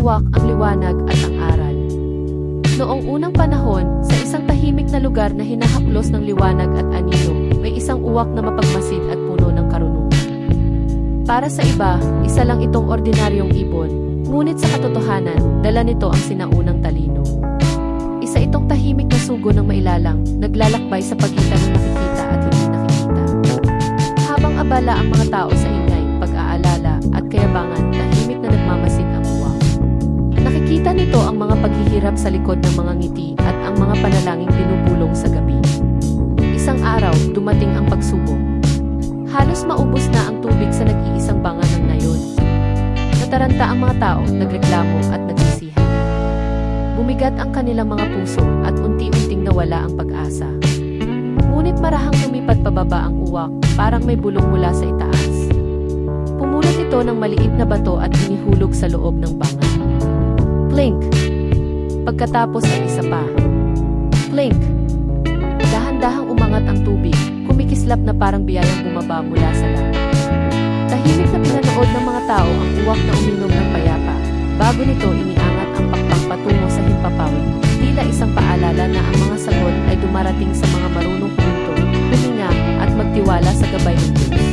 uwak, ang liwanag at ang aral. Noong unang panahon, sa isang tahimik na lugar na hinahaplos ng liwanag at anino, may isang uwak na mapagmasid at puno ng karunungan. Para sa iba, isa lang itong ordinaryong ibon, ngunit sa katotohanan, dala nito ang sinaunang talino. Isa itong tahimik na sugo ng mailalang, naglalakbay sa pagitan ng nakikita at hindi nakikita. Habang abala ang mga tao sa ingay, pag-aalala at kayabangan, tahimik na nagmamasid ang uwak. Nakikita nito ang mga paghihirap sa likod ng mga ngiti at ang mga panalangin binubulong sa gabi. Isang araw, dumating ang pagsubok. Halos maubos na ang tubig sa nag-iisang banga ng nayon. Nataranta ang mga tao, nagreklamo at nagsisihan. Bumigat ang kanilang mga puso at unti-unting nawala ang pag-asa. Ngunit marahang lumipat pababa ang uwak, parang may bulong mula sa itaas. Pumulot ito ng maliit na bato at inihulog sa loob ng banga. Plink! Pagkatapos ay isa pa. Plink! Dahan-dahang umangat ang tubig, kumikislap na parang biyayang bumaba mula sa langit. Tahimik na pinanood ng mga tao ang uwak na uminom ng payapa. Bago nito iniangat ang pakpang patungo sa himpapawid. Tila isang paalala na ang mga sagot ay dumarating sa mga marunong huminto, huminga at magtiwala sa gabay ng Diyos.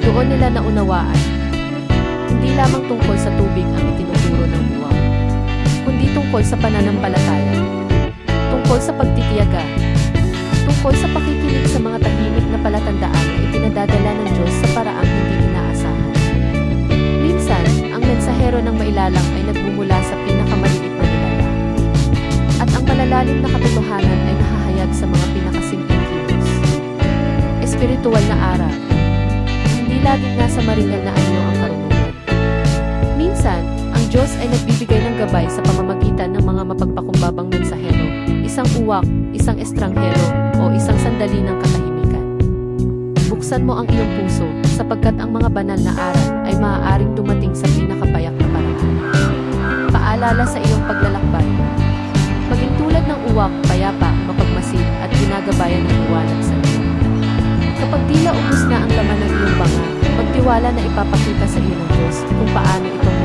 Doon nila naunawaan. Hindi lamang tungkol sa tubig ang itinuturo ng uwak, kundi tungkol sa pananampalataya, tungkol sa pagtitiyaga, tungkol sa pakikinig sa mga tahimik na palatandaan na ipinadadala ng Diyos sa paraang hindi inaasahan. Minsan, ang mensahero ng mailalang ay nagmumula sa pinakamaliit na nilalang. At ang malalalim na katotohanan ay nahahayag sa mga pinakasimpleng kilos. Espiritual na aral. Hindi laging nasa maringal na anyo ang karunungan. Minsan, ang Diyos ay nagbibigay ng gabay sa pamamagitan ng mga mapagpakumbabang mensahero, isang uwak, isang estranghero, o isang sandali ng katahimikan. Buksan mo ang iyong puso, sapagkat ang mga banal na aral ay maaaring dumating sa pinakapayak na paraan. Paalala sa iyong paglalakbay. Maging tulad ng uwak, payapa, mapagmasid, at ginagabayan ng liwanag sa iyo. Kapag tila ubos na ang laman ng iyong banga, magtiwala na ipapakita sa iyo ng Diyos kung paano itong